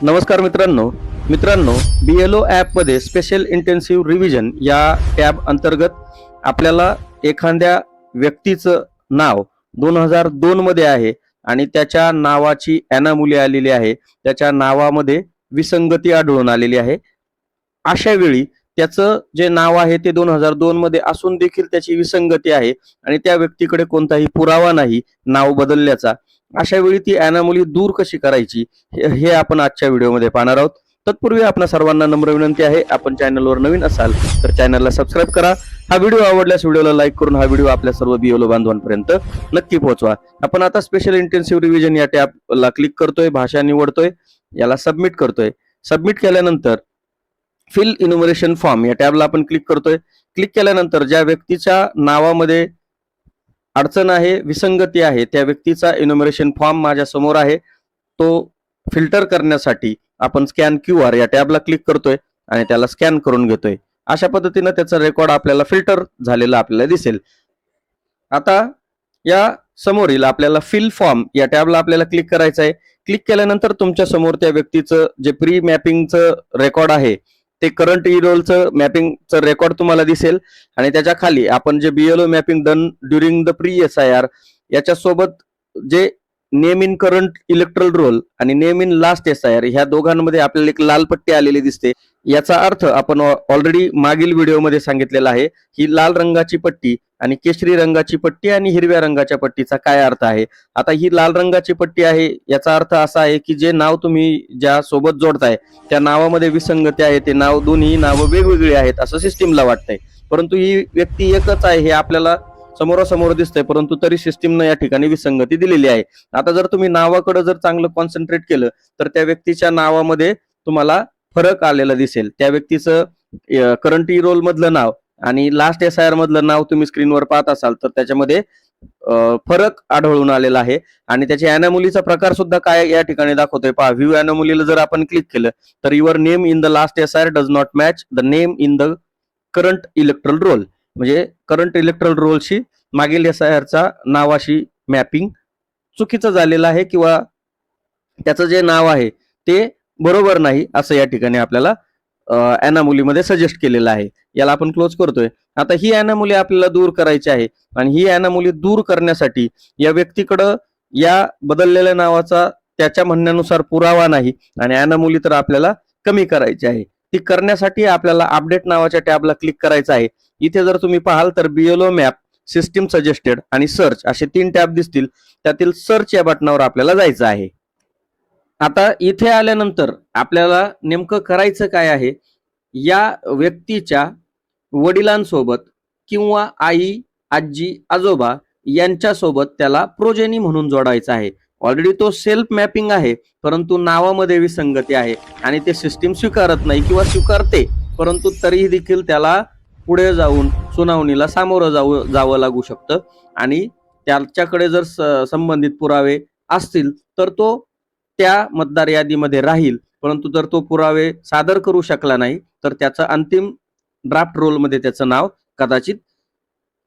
नमस्कार मित्रांनो BLO ॲपमध्ये स्पेशल इंटेन्सिव्ह रिव्हिजन या टॅब अंतर्गत आपल्याला एखाद्या व्यक्तीचं नाव 2002 मध्ये आहे आणि त्याच्या नावाची ॲनामुली आलेली आहे, त्याच्या नावामध्ये विसंगती आढळून आलेली आहे. अशा वेळी त्याचं जे नाव आहे ते 2002 मध्ये असून देखील त्याची विसंगती आहे आणि त्या व्यक्तीकडे कोणताही पुरावा नाही नाव बदलल्याचा. अशा वेळी ती ॲनामुली दूर कशी करायची हे आपण आजच्या व्हिडिओमध्ये पाहणार आहोत. तत्पूर्वी आपणा सर्वांना नम्र विनंती आहे, आपण चॅनलवर नवीन असाल तर चॅनलला सबस्क्राईब करा. हा व्हिडिओ आवडल्यास व्हिडिओला लाईक करून हा व्हिडिओ आपल्या सर्व BLO बांधवांपर्यंत नक्की पोहोचवा. आपण आता स्पेशल इंटेन्सिव्ह रिव्हिजन या टॅबला क्लिक करतोय, भाषा निवडतोय, याला सबमिट करतोय. सबमिट केल्यानंतर फिल इन्युमरेशन फॉर्म या टॅबला आपण क्लिक करतोय. क्लिक केल्यानंतर ज्या व्यक्तीच्या नावामध्ये अडचण आहे, विसंगती आहे, त्या व्यक्तीचा इन्युमरेशन फॉर्म माझ्या समोर आहे. तो फिल्टर करण्यासाठी आपण स्कॅन QR या टॅबला क्लिक करतोय आणि त्याला स्कॅन करून घेतोय. अशा पद्धतीने त्याचा रेकॉर्ड आपल्याला फिल्टर झालेला आपल्याला दिसेल. आता या समोरील आपल्याला फिल फॉर्म या टॅबला आपल्याला क्लिक करायचं आहे. क्लिक केल्यानंतर तुमच्या समोर त्या व्यक्तीचं जे प्री मॅपिंगचं रेकॉर्ड आहे ते करंट इरोलचं मॅपिंगचं रेकॉर्ड तुम्हाला दिसेल आणि त्याच्या खाली आपण जे BLO mapping done during the pre SIR याच्यासोबत जे name in current erectile role आणि नेम इन लास्ट SIR ह्या दोघांमध्ये आपल्याला एक लाल पट्टी आलेली दिसते. याचा अर्थ आपण ऑलरेडी मागील व्हिडिओमध्ये सांगितलेला आहे. ही लाल रंगाची पट्टी आणि केशरी रंगाची पट्टी आणि हिरव्या रंगाच्या पट्टीचा काय अर्थ आहे. आता ही लाल रंगाची पट्टी आहे, याचा अर्थ असा आहे की जे नाव तुम्ही ज्या सोबत जोडताय त्या नावामध्ये विसंगती आहे, ते नाव दोन्ही नावं वेगवेगळी आहेत असं सिस्टीमला वाटतंय. परंतु ही व्यक्ती एकच आहे हे आपल्याला समोरासमोर दिसतंय, परंतु तरी सिस्टीमनं या ठिकाणी विसंगती दिलेली आहे. आता जर तुम्ही नावाकडे जर चांगलं कॉन्सन्ट्रेट केलं तर त्या व्यक्तीच्या नावामध्ये तुम्हाला फरक आलेला दिसेल. त्या व्यक्तीचं करंट रोल मधलं नाव आणि लास्ट SIR मधलं नाव तुम्ही स्क्रीनवर पाहत असाल तर त्याच्यामध्ये फरक आढळून आलेला आहे आणि त्याच्या ॲनामुलीचा प्रकार सुद्धा काय या ठिकाणी दाखवतोय पहा. व्ह्यू ॲनामुलीला जर आपण क्लिक केलं तर your name in the last SIR does not match the name in the current erectile role, म्हणजे करंट इलेक्ट्रल रोलशी मागील SIRचा नावाशी मॅपिंग चुकीचं झालेलं आहे किंवा त्याचं जे नाव आहे ते बरोबर नाही असं या ठिकाणी आपल्याला ॲनामुलीमध्ये सजेस्ट केलेलं आहे. याला आपण क्लोज करतोय. आता ही ॲनामुली आपल्याला दूर करायची आहे आणि ही ॲनामुली दूर करण्यासाठी या व्यक्तीकडं या बदललेल्या नावाचा त्याच्या म्हणण्यानुसार पुरावा नाही आणि ॲनामुली तर आपल्याला कमी करायची आहे. ती करण्यासाठी आपल्याला अपडेट नावाच्या टॅबला क्लिक करायचं आहे. इथे जर तुम्ही पाहाल तर BLO मॅप, सिस्टीम सजेस्टेड आणि सर्च असे 3 टॅब दिसतील. त्यातील सर्च या बटनावर आपल्याला जायचं आहे. आता इथे आल्यानंतर आपल्याला नेमकं करायचं काय आहे, या व्यक्तीच्या वडिलांसोबत किंवा आई, आजी, आजोबा यांच्यासोबत त्याला प्रोजेनी म्हणून जोडायचं आहे. ऑलरेडी तो सेल्फ मॅपिंग आहे, परंतु नावामध्ये विसंगती आहे आणि ते सिस्टीम स्वीकारत नाही किंवा स्वीकारते, परंतु तरीही देखील त्याला पुढे जाऊन सुनावणीला सामोरं जावं लागू शकतं आणि त्याच्याकडे जर संबंधित पुरावे असतील तर तो त्या मतदार यादीमध्ये राहील. परंतु जर तो पुरावे सादर करू शकला नाही तर त्याचं अंतिम ड्राफ्ट रोलमध्ये त्याचं नाव कदाचित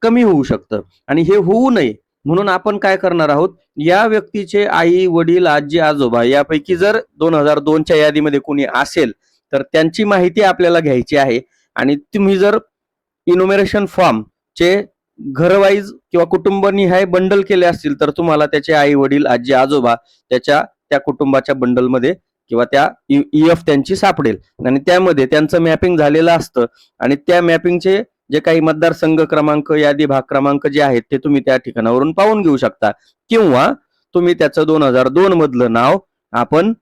कमी होऊ शकतं आणि हे होऊ नये म्हणून आपण काय करणार आहोत, या व्यक्तीचे आई, वडील, आजी, आजोबा यापैकी जर 2002च्या यादीमध्ये कोणी असेल तर त्यांची माहिती आपल्याला घ्यायची आहे आणि तुम्ही जर इन्युमरेशन फॉर्म चे घरवाईज किंवा कुटुंबनिहाय बंडल केले असतील तर तुम्हाला त्याचे आई, वडील, आजी, आजोबा त्या कुटुंबाच्या बंडलमध्ये किंवा त्या EF त्यांची सापडेल आणि त्यामध्ये त्यांचं मॅपिंग झालेलं असतं आणि त्या मॅपिंगचे जे काही मतदारसंघ क्रमांक, यादी भाग क्रमांक जे आहेत ते तुम्ही त्या ठिकाणावरून पाहून घेऊ शकता किंवा तुम्ही त्याचं 2002 मधलं नाव आपण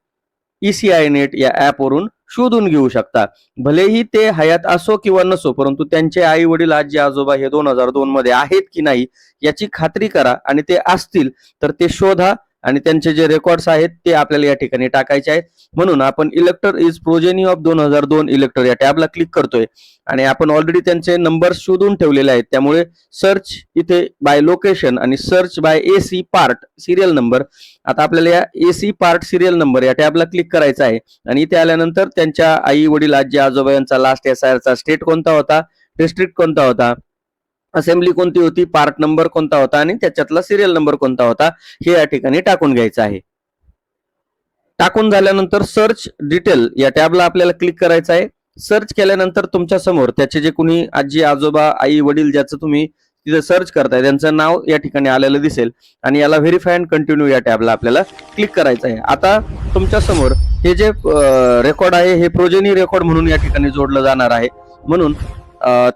ECI नेट या ऍपवरून शोधून घेऊ शकता. भलेही ते हयात असो किंवा नसो, परंतु त्यांचे आई, वडील, आजी, आजोबा हे 2002 मध्ये आहेत की नाही याची खात्री करा आणि ते असतील तर ते शोधा आणि त्यांचे जे रेकॉर्ड्स आहेत ते आपल्याला या ठिकाणी टाकायचे आहेत. म्हणून आपण इलेक्टर इज प्रोजेनी ऑफ 2002 इलेक्टर या टॅबला क्लिक करतोय आणि आपण ऑलरेडी त्यांचे नंबर शोधून ठेवलेले आहेत. त्यामुळे सर्च इथे बाय लोकेशन आणि search by AC part serial number. आता आपल्याला या AC पार्ट सिरियल नंबर या टॅबला क्लिक करायचा आहे आणि इथे आल्यानंतर त्यांच्या आई, वडील, आजी, आजोबा यांचा लास्ट SIRचा स्टेट कोणता होता, डिस्ट्रिक्ट कोणता होता, असेंब्ली कोणती होती, पार्ट नंबर कोणता होता आणि त्याच्यातला सिरियल नंबर कोणता होता हे या ठिकाणी टाकून घ्यायचं आहे. टाकून झाल्यानंतर सर्च डिटेल या टॅबला आपल्याला क्लिक करायचं आहे. सर्च केल्यानंतर तुमच्या समोर त्याचे जे कोणी आजी आजोबा आई वडील ज्याचं तुम्ही तिथे सर्च करताय त्यांचं नाव या ठिकाणी आलेलं दिसेल आणि याला व्हेरीफाय अँड कंटिन्यू या टॅबला आपल्याला क्लिक करायचं आहे. आता तुमच्या समोर हे जे रेकॉर्ड आहे हे प्रोजेनी रेकॉर्ड म्हणून या ठिकाणी जोडलं जाणार आहे, म्हणून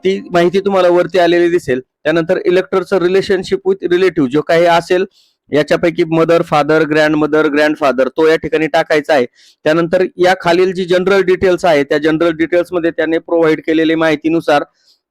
ती माहिती तुम्हाला वरती आलेली दिसेल. त्यानंतर इलेक्टरचं रिलेशनशिप विथ रिलेटिव्ह जो काही असेल याच्यापैकी मदर फादर ग्रँडफादर तो या ठिकाणी टाकायचा आहे. त्यानंतर या खालील जी जनरल डिटेल्स आहे त्या जनरल डिटेल्स मध्ये त्याने प्रोव्हाइड केलेली माहितीनुसार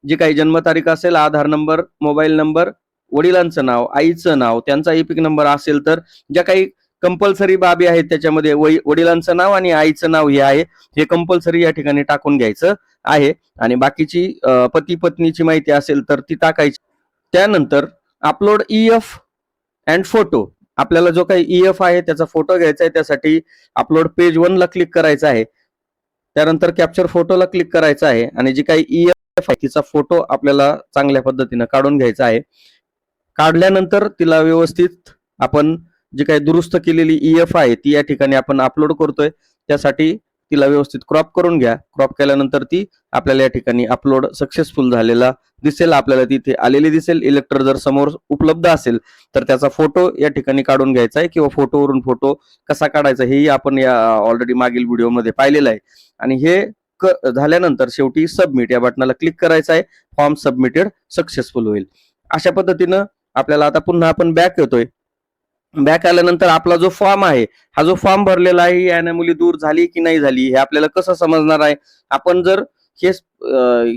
जी काही जन्मतारीख असेल, आधार नंबर, मोबाईल नंबर, वडिलांचं नाव, आईचं नाव, त्यांचा इपिक नंबर असेल तर ज्या काही कंपल्सरी बाबी आहेत त्याच्यामध्ये वडिलांचं नाव आणि आईचं नाव हे आहे, हे कंपल्सरी या ठिकाणी टाकून घ्यायचं आहे. आणि बाकीची पती पत्नीची माहिती असेल तर ती टाकायची. त्यानंतर अपलोड EF अँड फोटो, आपल्याला जो काही EF आहे त्याचा फोटो घ्यायचा आहे, त्यासाठी अपलोड पेज 1 ला क्लिक करायचं आहे. त्यानंतर कॅप्चर फोटोला क्लिक करायचं आहे आणि जी काही EF आहे तिचा फोटो आपल्याला चांगल्या पद्धतीने काढून घ्यायचा आहे. काढल्यानंतर तिला व्यवस्थित आपण जी काही दुरुस्त केलेली EF आहे ती या ठिकाणी आपण अपलोड करतोय, त्यासाठी तिला व्यवस्थित क्रॉप करून घ्या. क्रॉप केल्यानंतर ती आपल्याला या ठिकाणी अपलोड सक्सेसफुल झालेला दिसेल, आपल्याला तिथे आलेली दिसेल. इलेक्टर जर समोर उपलब्ध असेल तर त्याचा फोटो या ठिकाणी काढून घ्यायचा आहे किंवा फोटोवरून फोटो कसा काढायचा हेही आपण या ऑलरेडी मागील व्हिडिओमध्ये पाहिलेलं आहे. आणि हे झाल्यानंतर शेवटी सबमिट या बटनाला क्लिक करायचं आहे. फॉर्म सबमिटेड सक्सेसफुल होईल. अशा पद्धतीनं आपल्याला आता पुन्हा आपण बॅक येतोय. बॅक आल्यानंतर आपला जो फॉर्म आहे, हा जो फॉर्म भरलेला आहे ही अॅनोमली दूर झाली की नाही झाली हे आपल्याला कसं समजणार आहे? आपण जर हे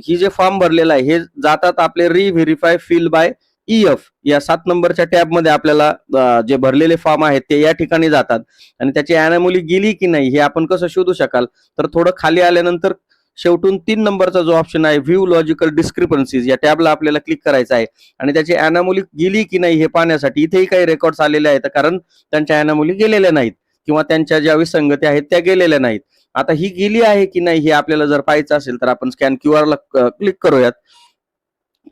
ही जे फॉर्म भरलेला आहे हे जातात आपले रिव्हेरीफाय फिल बाय EF या 7 नंबरच्या टॅब मध्ये आपल्याला जे भरलेले फॉर्म आहेत ते या ठिकाणी जातात आणि त्याची अॅनोमली गेली की नाही हे आपण कसं शोधू शकाल? तर थोडं खाली आल्यानंतर शेवटून 3 नंबरचा जो ऑप्शन आहे व्ह्यू लॉजिकल डिस्क्रिपन्सीज या टॅबला आपल्याला क्लिक करायचं आहे आणि त्याची अॅनोमली गेली की नाही हे पाहण्यासाठी इथेही काही रेकॉर्ड्स आलेले आहेत, कारण त्यांच्या अॅनोमली गेलेल्या नाहीत किंवा त्यांच्या ज्या विसंगती आहेत त्या गेलेल्या नाहीत. आता ही गेली आहे की नाही हे आपल्याला जर पाहायचं असेल तर आपण स्कॅन QR ला क्लिक करूयात.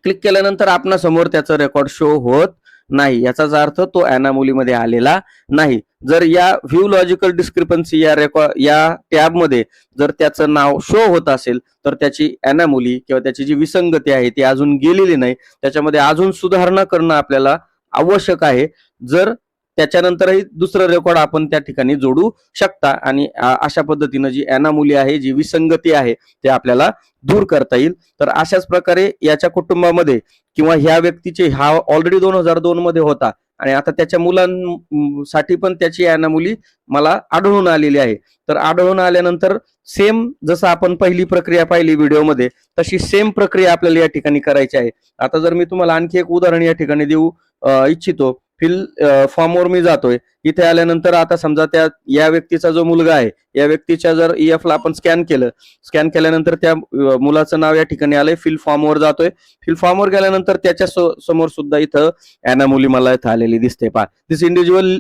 क्लिक केल्यानंतर आपल्या समोर त्याचं रेकॉर्ड शो होत नाही, याचाच अर्थ तो अॅनोमलीमध्ये आलेला नाही. जर या व्ह्यू लॉजिकल डिस्क्रिपन्सी या टॅब मध्ये जर त्याचं नाव शो होत असेल तर त्याची अॅनोमली किंवा त्याची जी विसंगती आहे ती अजून गेलेली नाही, त्याच्यामध्ये अजून सुधारणा करणं आपल्याला आवश्यक आहे. जर त्याच्यानंतरही दुसरं रेकॉर्ड आपण त्या ठिकाणी जोडू शकता आणि अशा पद्धतीनं जी अॅनोमली आहे, जी विसंगती आहे ते आपल्याला दूर करता येईल. तर अशाच प्रकारे याच्या कुटुंबामध्ये किंवा ह्या व्यक्तीचे हा ऑलरेडी 2002 मध्ये होता आणि आता त्याच्या मुलांसाठी पण त्याची अॅनोमली मला आढळून आलेली आहे. तर आढळून आल्यानंतर सेम जसं आपण पहिली प्रक्रिया पाहिली व्हिडिओमध्ये तशी सेम प्रक्रिया आपल्याला या ठिकाणी करायची आहे. आता जर मी तुम्हाला आणखी एक उदाहरण या ठिकाणी देऊ इच्छितो. फिल फॉर्मवर मी जातोय. इथे आल्यानंतर आता समजा या व्यक्तीचा जो मुलगा आहे या व्यक्तीच्या जर EF ला आपण स्कॅन केल्यानंतर त्या मुलाचं नाव या ठिकाणी आलंय. फिल फॉर्मवर जातोय. फिल फॉर्मवर गेल्यानंतर त्याच्या समोर सुद्धा इथं अॅनोमली मला इथं आलेली दिसते. पहा, दिस individual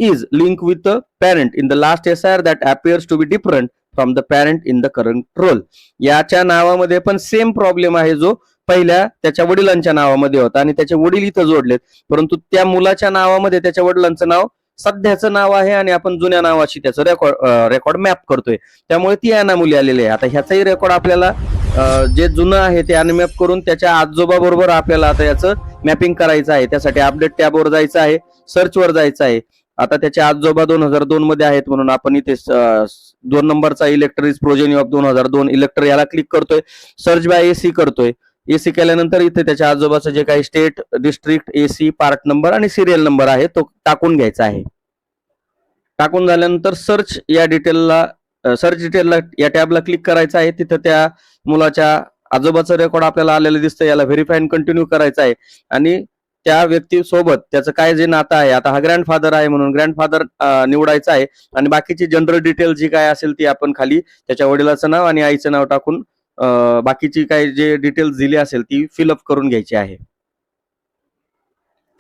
is linked with the parent in the last SIR that appears to be different from the parent in the current role. याच्या नावामध्ये पण सेम प्रॉब्लेम आहे जो पहिल्या त्याच्या वडिलांच्या नावामध्ये होता आणि त्याचे वडील इथं जोडलेत, परंतु त्या मुलाच्या नावामध्ये त्याच्या वडिलांचं नाव सध्याचं नाव आहे आणि आपण जुन्या नावाशी त्याचं रेकॉर्ड मॅप करतोय, त्यामुळे ती अॅनोमली आलेली आहे. आता ह्याचाही रेकॉर्ड आपल्याला जे जुनं आहे ते अनमॅप करून त्याच्या आजोबा बरोबर आपल्याला आता याचं मॅपिंग करायचं आहे. त्यासाठी अपडेट टॅबवर जायचं आहे, सर्चवर जायचं आहे. आता त्याचे आजोबा 2002 मध्ये आहेत म्हणून आपण इथे 2 नंबरचा इलेक्टर इज प्रोजेनी ऑफ 2002 इलेक्टर याला क्लिक करतोय. सर्च बाय AC करतोय. AC केल्यानंतर इथे त्याच्या आजोबाचं जे काही state, district, AC, part number आणि सिरियल नंबर आहे तो टाकून घ्यायचा आहे. टाकून झाल्यानंतर सर्च डिटेलला या टॅबला क्लिक करायचं आहे. तिथं त्या मुलाच्या आजोबाचं रेकॉर्ड आपल्याला आलेलं दिसतं, याला व्हेरीफाय अँड कंटिन्यू करायचं आहे आणि त्या व्यक्तीसोबत त्याचं काय जे नातं आहे, आता हा ग्रँडफादर आहे म्हणून ग्रँडफादर निवडायचा आहे आणि बाकीची जनरल डिटेल जी काय असेल ती आपण खाली त्याच्या वडिलाचं नाव आणि आईचं नाव टाकून बाकीची काय जे डिटेल्स दिली असेल ती फिलअप करून घ्यायची आहे.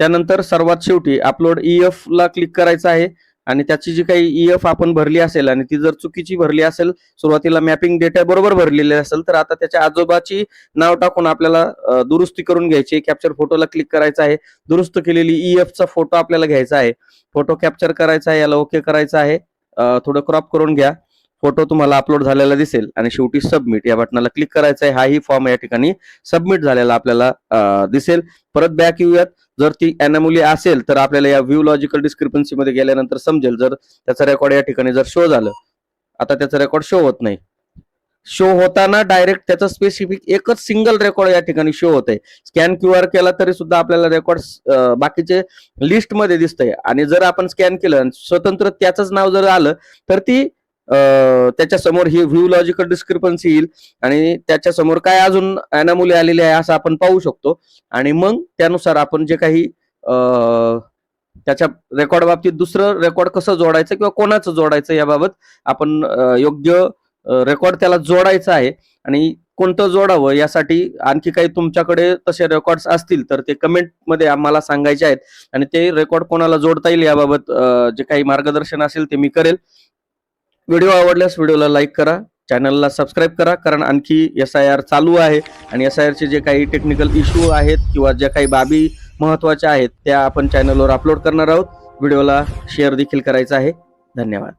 त्यानंतर सर्वात शेवटी अपलोड EF ला क्लिक करायचं आहे आणि त्याची जी काही EF आपण भरली असेल आणि ती जर चुकीची भरली असेल, सुरुवातीला मॅपिंग डेटा बरोबर भरलेली असेल तर आता त्याच्या आजोबाची नाव टाकून आपल्याला दुरुस्ती करून घ्यायची. कॅप्चर फोटोला क्लिक करायचं आहे. दुरुस्त केलेली EF चा फोटो आपल्याला घ्यायचा आहे. फोटो कॅप्चर करायचा आहे, याला ओके करायचं आहे थोडं क्रॉप करून घ्या. फोटो तुम्हाला अपलोड झालेला दिसेल आणि शेवटी सबमिट या बटनाला क्लिक करायचं आहे. हाही फॉर्म या ठिकाणी सबमिट झालेला आपल्याला दिसेल. परत बॅक येऊयात. जर ती अॅनोमली असेल तर आपल्याला या व्ह्यू लॉजिकल डिस्क्रिपन्सी मध्ये गेल्यानंतर समजेल. जर त्याचा रेकॉर्ड या ठिकाणी जर शो झालं, आता त्याचा रेकॉर्ड शो होत नाही. शो होताना डायरेक्ट त्याचा स्पेसिफिक एकच सिंगल रेकॉर्ड या ठिकाणी शो होत आहे. स्कॅन QR केला तरी सुद्धा आपल्याला रेकॉर्ड बाकीचे लिस्ट मध्ये दिसतंय. आणि जर आपण स्कॅन केलं स्वतंत्र त्याचंच नाव जर आलं तर ती त्याच्या समोर ही व्ह्यू लॉजिकल डिस्क्रिपन्सी येईल आणि त्याच्या समोर काय अजून अॅनोमली आलेली आहे असं आपण पाहू शकतो. आणि मग त्यानुसार आपण जे काही त्याच्या रेकॉर्ड बाबतीत दुसरं रेकॉर्ड कसं जोडायचं किंवा कोणाचं जोडायचं याबाबत आपण योग्य रेकॉर्ड त्याला जोडायचा आहे. आणि कोणतं जोडावं यासाठी आणखी काही तुमच्याकडे तसे रेकॉर्ड्स असतील तर ते कमेंट मध्ये आम्हाला सांगायचे आहेत. आणि ते रेकॉर्ड कोणाला जोडता येईल याबाबत जे काही मार्गदर्शन असेल ते मी करेल. व्हिडिओ आवडल्यास व्हिडिओला लाईक करा, चॅनलला सबस्क्राईब करा, कारण आणखी SIR चालू आहे आणि SIR चे जे काही टेक्निकल इश्यू आहेत किंवा ज्या काही बाबी महत्वाच्या आहेत त्या आपण चॅनलवर अपलोड करणार आहोत. व्हिडिओला शेअर देखील करायचा आहे. धन्यवाद.